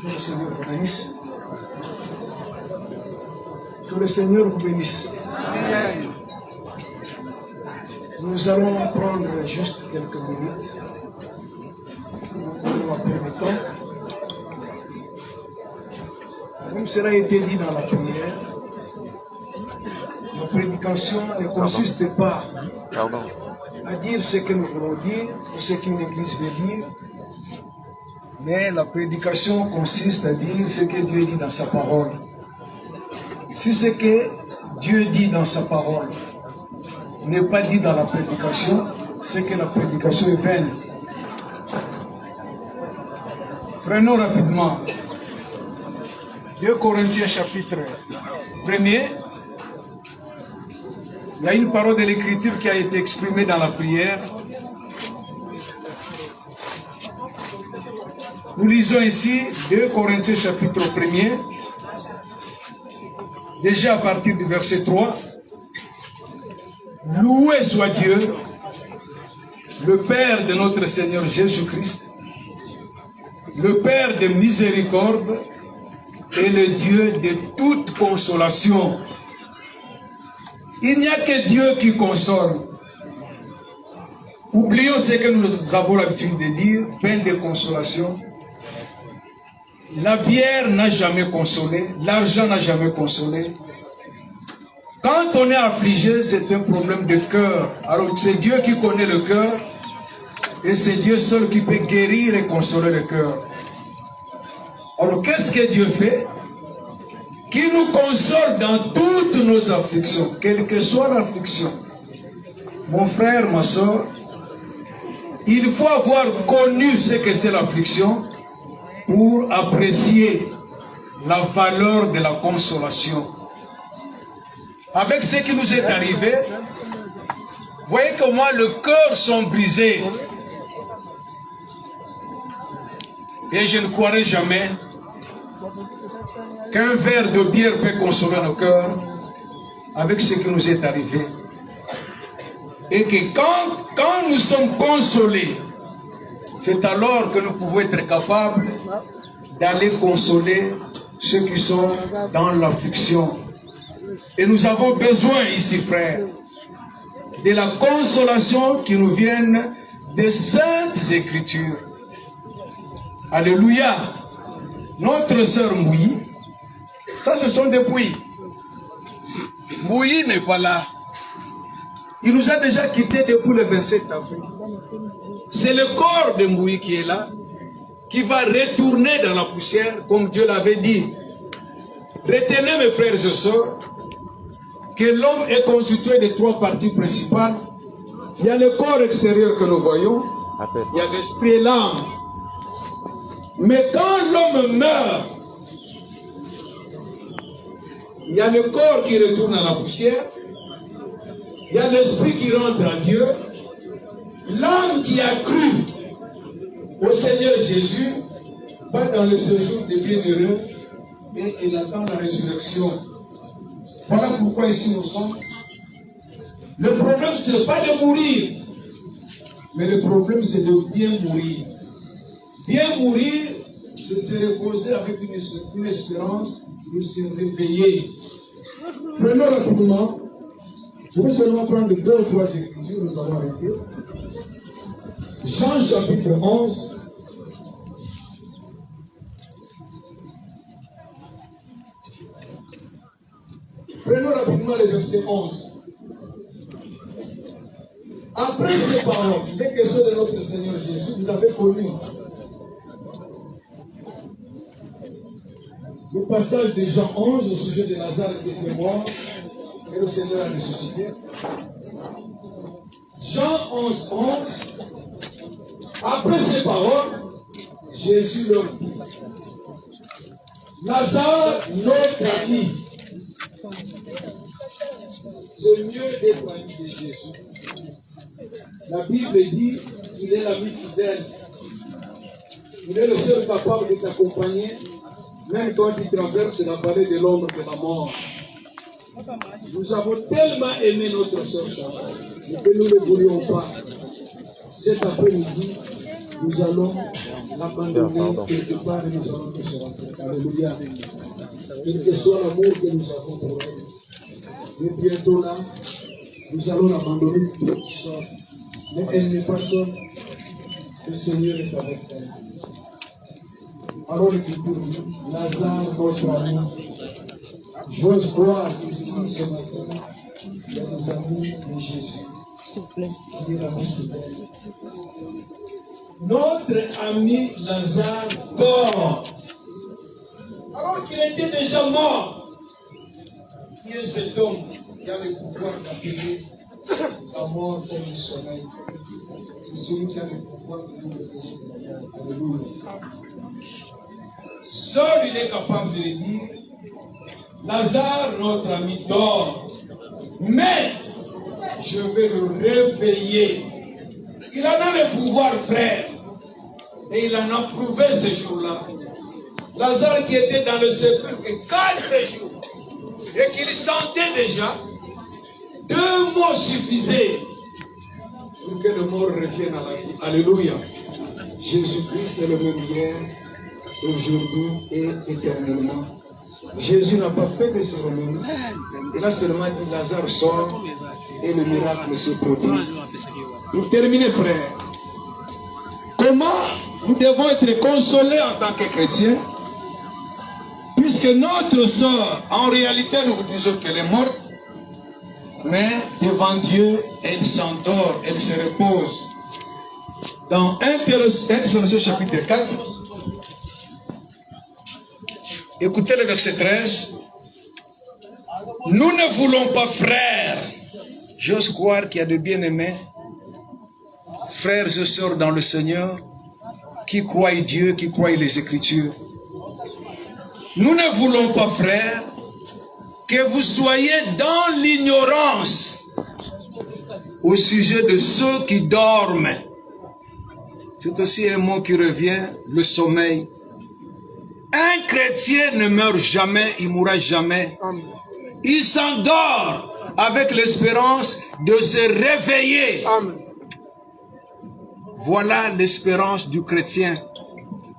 Que le Seigneur vous bénisse. Que le Seigneur vous bénisse. Amen. Nous allons prendre juste quelques minutes. Nous après le temps. Comme cela a été dit dans la prière, la prédication ne consiste pas à dire ce que nous voulons dire ou ce qu'une église veut dire, mais la prédication consiste à dire ce que Dieu dit dans sa parole. Si ce que Dieu dit dans sa parole n'est pas dit dans la prédication, c'est que la prédication est vaine. Prenons rapidement 2 Corinthiens chapitre 1er. Il y a une parole de l'Écriture qui a été exprimée dans la prière. Nous lisons ici 2 Corinthiens chapitre 1er, déjà à partir du verset 3. Loué soit Dieu, le Père de notre Seigneur Jésus-Christ, le Père de miséricorde et le Dieu de toute consolation. Il n'y a que Dieu qui console. Oublions ce que nous avons l'habitude de dire, peine de consolation. La bière n'a jamais consolé, l'argent n'a jamais consolé. Quand on est affligé, c'est un problème de cœur. Alors c'est Dieu qui connaît le cœur et c'est Dieu seul qui peut guérir et consoler le cœur. Alors qu'est-ce que Dieu fait? Qui nous console dans toutes nos afflictions, quelle que soit l'affliction. Mon frère, ma soeur, il faut avoir connu ce que c'est l'affliction pour apprécier la valeur de la consolation. Avec ce qui nous est arrivé, voyez comment le cœur sont brisés. Et je ne croirai jamais qu'un verre de bière peut consoler nos cœurs avec ce qui nous est arrivé. Et que quand nous sommes consolés, c'est alors que nous pouvons être capables d'aller consoler ceux qui sont dans l'affliction. Et nous avons besoin ici, frères, de la consolation qui nous vienne des saintes Écritures. Alléluia. Notre sœur Mouyi, ça ce sont des puits. Mouyi n'est pas là. Il nous a déjà quittés depuis le 27 avril. C'est le corps de Mouyi qui est là, qui va retourner dans la poussière, comme Dieu l'avait dit. Retenez mes frères et sœurs, que l'homme est constitué de 3 parties principales. Il y a le corps extérieur que nous voyons, il y a l'esprit et l'âme. Mais quand l'homme meurt, il y a le corps qui retourne à la poussière, il y a l'esprit qui rentre à Dieu, l'âme qui a cru au Seigneur Jésus va dans le séjour des bienheureux et il attend la résurrection. Voilà pourquoi ici nous sommes. Le problème, ce n'est pas de mourir, mais le problème, c'est de bien mourir. Bien mourir, c'est se reposer avec une espérance de se réveiller. Prenons rapidement. Je vais seulement prendre 2 ou 3 écritures, nous allons arrêter. Jean chapitre 11. Prenons rapidement le verset 11. Après ces paroles, les questions de notre Seigneur Jésus, vous avez connu le passage de Jean 11 au sujet de Lazare qui était mort et le Seigneur a ressuscité. Jean 11, 11. Après ces paroles, Jésus leur dit: Lazare, notre ami. C'est mieux d'être ami de Jésus. La Bible dit qu'il est l'ami fidèle. Il est le seul capable de t'accompagner, même quand tu traverses la vallée de l'ombre de la mort. Nous avons tellement aimé notre sœur Chantal que nous ne voulions pas. Cet après-midi, nous allons l'abandonner quelque part et nous allons nous rentrer. Alléluia. Quel que soit l'amour que nous avons pour elle. Et bientôt là, nous allons l'abandonner pour qui sort. Mais elle n'est pas seule. Le Seigneur est avec elle. Alors l'Écriture dit, Lazare, notre ami, j'ose croire ici ce matin, il y a des amis de Jésus. Qui est la notre ami Lazare dort. Alors qu'il était déjà mort. Qui est cet homme qui a le pouvoir d'appeler la mort comme le sommeil? C'est celui qui a le pouvoir de nous lever. Alléluia. Seul il est capable de dire, Lazare, notre ami, dort. Mais je vais le réveiller. Il en a le pouvoir, frère. Et il en a prouvé ce jour-là. Lazare qui était dans le sépulcre 4 jours. Et qu'il sentait déjà, 2 mots suffisaient pour que le mort revienne à la vie. Alléluia. Jésus-Christ est le même hier, aujourd'hui et éternellement. Jésus n'a pas fait de cérémonie. Il a seulement dit Lazare sort et le miracle se produit. Pour terminer, frère, comment nous devons être consolés en tant que chrétiens, puisque notre sœur, en réalité, nous vous disons qu'elle est morte, mais devant Dieu, elle s'endort, elle se repose. Dans 1 Thessaloniciens chapitre 4, écoutez le verset 13. Nous ne voulons pas, frères, j'ose croire qu'il y a de bien-aimés, frères et sœurs dans le Seigneur, qui croient Dieu, qui croient les Écritures. Nous ne voulons pas, frères, que vous soyez dans l'ignorance au sujet de ceux qui dorment. C'est aussi un mot qui revient, le sommeil. Un chrétien ne meurt jamais, il ne mourra jamais. Il s'endort avec l'espérance de se réveiller. Amen. Voilà l'espérance du chrétien.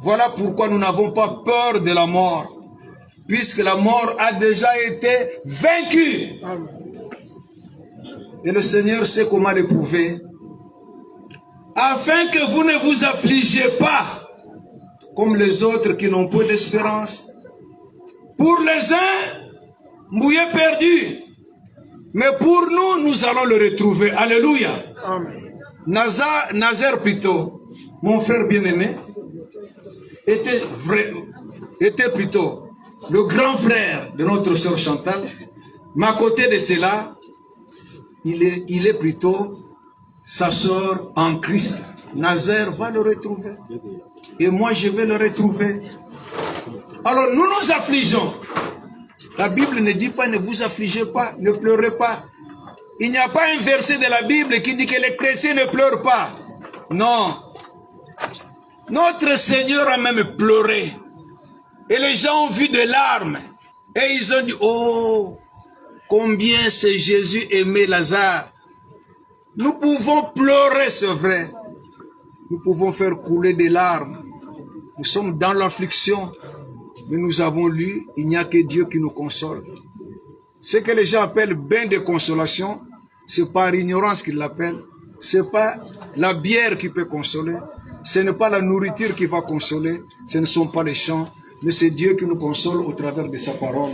Voilà pourquoi nous n'avons pas peur de la mort, puisque la mort a déjà été vaincue. Amen. Et le Seigneur sait comment le prouver. Afin que vous ne vous affligez pas, comme les autres qui n'ont pas d'espérance. Pour les uns, mouillé perdu. Mais pour nous, nous allons le retrouver. Alléluia. Amen. Nazaire plutôt, mon frère bien-aimé, était plutôt le grand frère de notre sœur Chantal. Mais à côté de cela, il est plutôt sa sœur en Christ. Nazaire va le retrouver. Et moi, je vais le retrouver. Alors, nous nous affligeons. La Bible ne dit pas ne vous affligez pas, ne pleurez pas. Il n'y a pas un verset de la Bible qui dit que les chrétiens ne pleurent pas. Non. Notre Seigneur a même pleuré. Et les gens ont vu des larmes. Et ils ont dit, oh, combien c'est Jésus aimait Lazare. Nous pouvons pleurer, c'est vrai. Nous pouvons faire couler des larmes. Nous sommes dans l'affliction. Mais nous avons lu, il n'y a que Dieu qui nous console. Ce que les gens appellent bain de consolation, c'est par ignorance qu'ils l'appellent. Ce n'est pas la bière qui peut consoler. Ce n'est pas la nourriture qui va consoler. Ce ne sont pas les chants. Mais c'est Dieu qui nous console au travers de sa parole.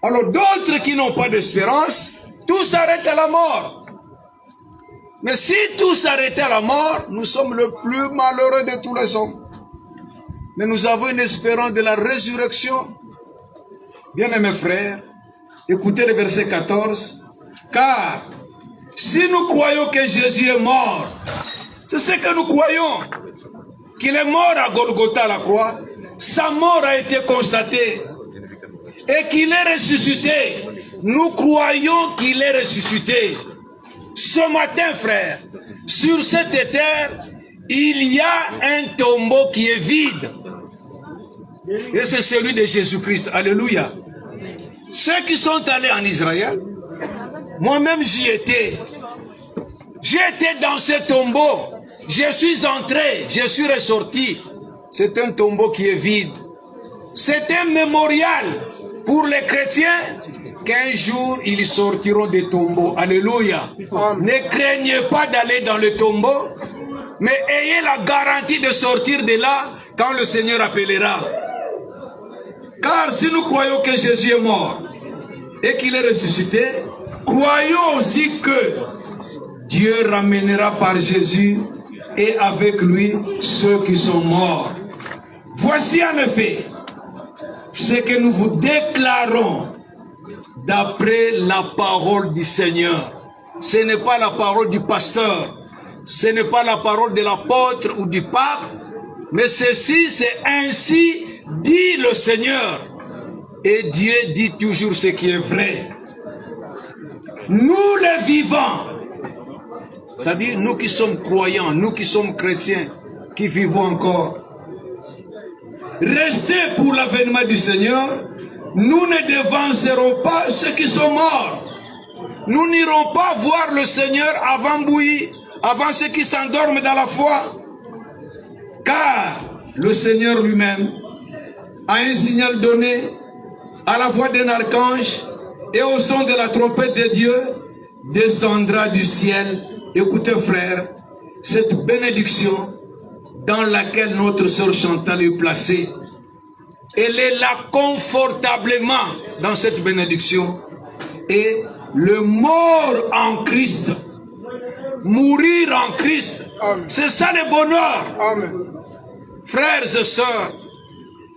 Alors d'autres qui n'ont pas d'espérance, tout s'arrête à la mort. Mais si tout s'arrêtait à la mort, nous sommes le plus malheureux de tous les hommes. Mais nous avons une espérance de la résurrection. Bien-aimés frères, écoutez le verset 14. Car si nous croyons que Jésus est mort, c'est ce que nous croyons, qu'il est mort à Golgotha à la croix, sa mort a été constatée et qu'il est ressuscité. Nous croyons qu'il est ressuscité. Ce matin, frère, sur cette terre, il y a un tombeau qui est vide. Et c'est celui de Jésus-Christ. Alléluia. Ceux qui sont allés en Israël, moi-même j'y étais. J'ai été dans ce tombeau. Je suis entré, je suis ressorti. C'est un tombeau qui est vide. C'est un mémorial pour les chrétiens qu'un jour ils sortiront des tombeaux. Alléluia. Ne craignez pas d'aller dans le tombeau, mais ayez la garantie de sortir de là quand le Seigneur appellera. Car si nous croyons que Jésus est mort et qu'il est ressuscité, croyons aussi que Dieu ramènera par Jésus et avec lui ceux qui sont morts. Voici en effet ce que nous vous déclarons d'après la parole du Seigneur. Ce n'est pas la parole du pasteur, ce n'est pas la parole de l'apôtre ou du pape, mais ceci, c'est ainsi dit le Seigneur. Et Dieu dit toujours ce qui est vrai. Nous les vivants, c'est-à-dire nous qui sommes croyants, nous qui sommes chrétiens, qui vivons encore, restez pour l'avènement du Seigneur, nous ne devancerons pas ceux qui sont morts. Nous n'irons pas voir le Seigneur avant ceux qui s'endorment dans la foi. Car le Seigneur lui-même a un signal donné à la voix d'un archange et au son de la trompette de Dieu descendra du ciel. Écoutez frères, cette bénédiction dans laquelle notre sœur Chantal est placée, elle est là confortablement dans cette bénédiction. Et le mort en Christ, mourir en Christ, c'est ça le bonheur. Amen. Frères et sœurs,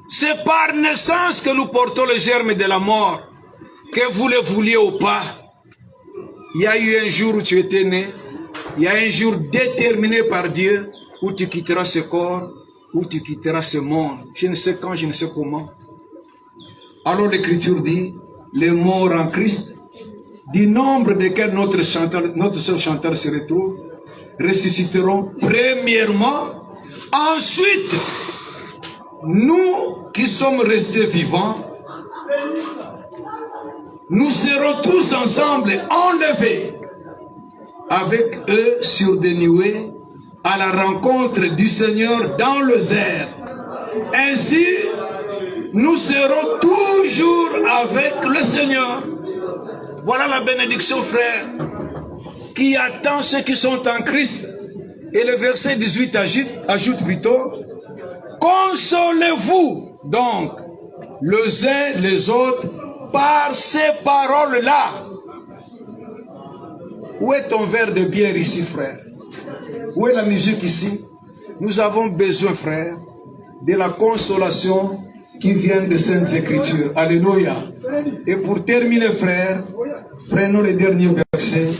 c'est par naissance que nous portons le germe de la mort, que vous le vouliez ou pas. Il y a eu un jour où tu étais né, il y a un jour déterminé par Dieu où tu quitteras ce corps, où tu quitteras ce monde. Je ne sais quand, je ne sais comment. Alors l'Écriture dit, les morts en Christ, du nombre desquels notre sœur Chantal se retrouve, ressusciteront premièrement. Ensuite, nous qui sommes restés vivants, nous serons tous ensemble enlevés avec eux sur des nuées à la rencontre du Seigneur dans les airs. Ainsi, nous serons toujours avec le Seigneur. Voilà la bénédiction, frère, qui attend ceux qui sont en Christ. Et le verset 18 ajoute plutôt, consolez-vous donc les uns les autres par ces paroles-là. Où est ton verre de bière ici, frère? Où est la musique ici? Nous avons besoin, frère, de la consolation qui vient des Saintes Écritures. Alléluia. Et pour terminer, frère, prenons les derniers versets.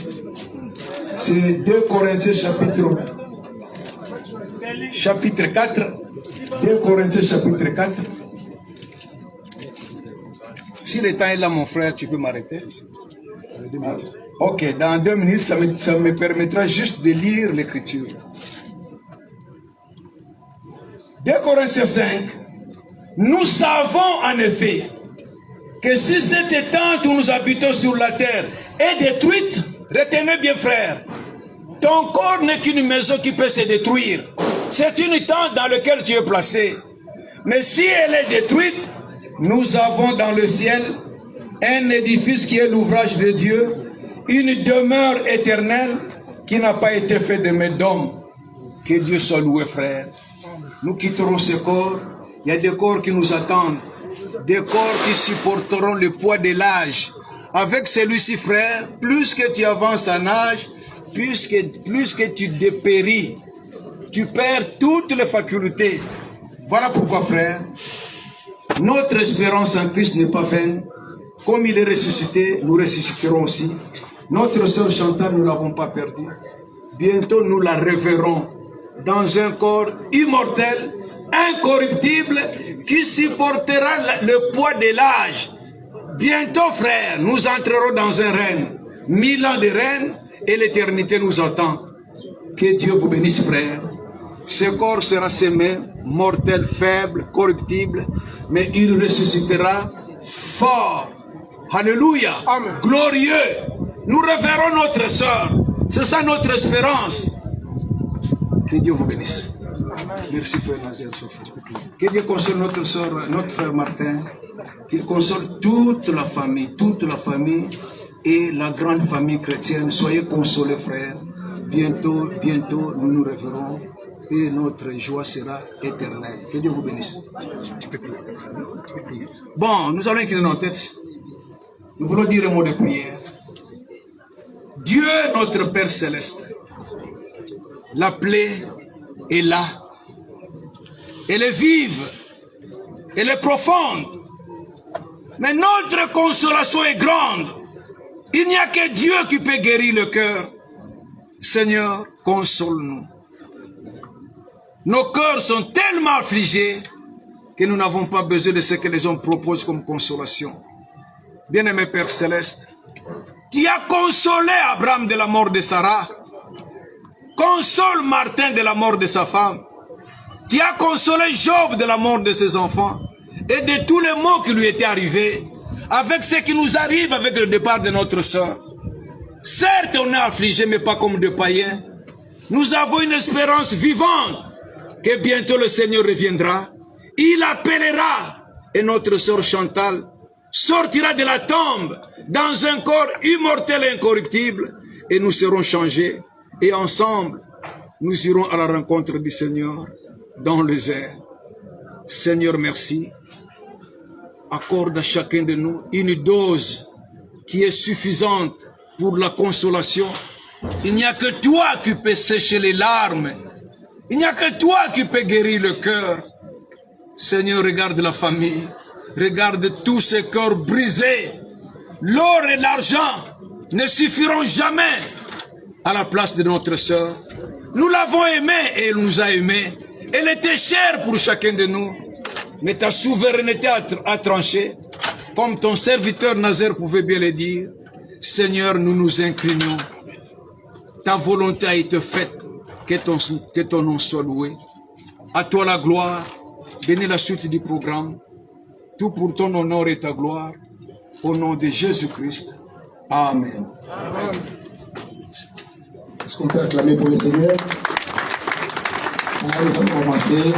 C'est 2 Corinthiens chapitre 4. 2 Corinthiens chapitre 4. Si le temps est là, mon frère, tu peux m'arrêter. Ok, dans 2 minutes, ça me permettra juste de lire l'Écriture. 2 Corinthiens 5. Nous savons en effet que si cette tente où nous habitons sur la terre est détruite, retenez bien, frère, ton corps n'est qu'une maison qui peut se détruire. C'est une tente dans laquelle tu es placé. Mais si elle est détruite, nous avons dans le ciel un édifice qui est l'ouvrage de Dieu, une demeure éternelle qui n'a pas été faite de main d'homme. Que Dieu soit loué, frère. Nous quitterons ce corps. Il y a des corps qui nous attendent. Des corps qui supporteront le poids de l'âge. Avec celui-ci, frère, plus que tu avances en âge, plus que tu dépéris, tu perds toutes les facultés. Voilà pourquoi, frère, notre espérance en Christ n'est pas vaine. Comme il est ressuscité, nous ressusciterons aussi. Notre sœur Chantal, nous ne l'avons pas perdue. Bientôt, nous la reverrons dans un corps immortel, incorruptible, qui supportera le poids de l'âge. Bientôt, frère, nous entrerons dans un règne. 1000 ans de règne et l'éternité nous attend. Que Dieu vous bénisse, frère. Ce corps sera semé, mortel, faible, corruptible, mais il ressuscitera fort. Alléluia. Amen. Glorieux. Nous reverrons notre sœur. C'est ça notre espérance. Que Dieu vous bénisse. Merci frère Nazaire. Que Dieu console notre sœur, notre frère Martin. Qu'il console toute la famille et la grande famille chrétienne. Soyez consolés frères. Bientôt, nous nous reverrons et notre joie sera éternelle. Que Dieu vous bénisse. Bon, nous allons incliner nos têtes. Nous voulons dire un mot de prière. Dieu, notre Père Céleste, la plaie est là. Elle est vive. Elle est profonde. Mais notre consolation est grande. Il n'y a que Dieu qui peut guérir le cœur. Seigneur, console-nous. Nos cœurs sont tellement affligés que nous n'avons pas besoin de ce que les hommes proposent comme consolation. Bien-aimé Père Céleste, tu as consolé Abraham de la mort de Sarah. Console Martin de la mort de sa femme. Tu as consolé Job de la mort de ses enfants et de tous les maux qui lui étaient arrivés, avec ce qui nous arrive avec le départ de notre sœur. Certes, on est affligé, mais pas comme des païens. Nous avons une espérance vivante que bientôt le Seigneur reviendra. Il appellera et notre sœur Chantal sortira de la tombe dans un corps immortel et incorruptible et nous serons changés. Et ensemble, nous irons à la rencontre du Seigneur dans les airs. Seigneur, merci. Accorde à chacun de nous une dose qui est suffisante pour la consolation. Il n'y a que toi qui peux sécher les larmes. Il n'y a que toi qui peux guérir le cœur. Seigneur, regarde la famille. Regarde tous ces cœurs brisés. L'or et l'argent ne suffiront jamais à la place de notre sœur. Nous l'avons aimée et elle nous a aimés. Elle était chère pour chacun de nous. Mais ta souveraineté a tranché. Comme ton serviteur Nazaire pouvait bien le dire. Seigneur, nous nous inclinons. Ta volonté a été faite. Que ton nom soit loué. À toi la gloire. Bénis la suite du programme. Tout pour ton honneur et ta gloire. Au nom de Jésus-Christ. Amen. Amen. Est-ce qu'on peut acclamer pour le Seigneur? Nous allons commencer.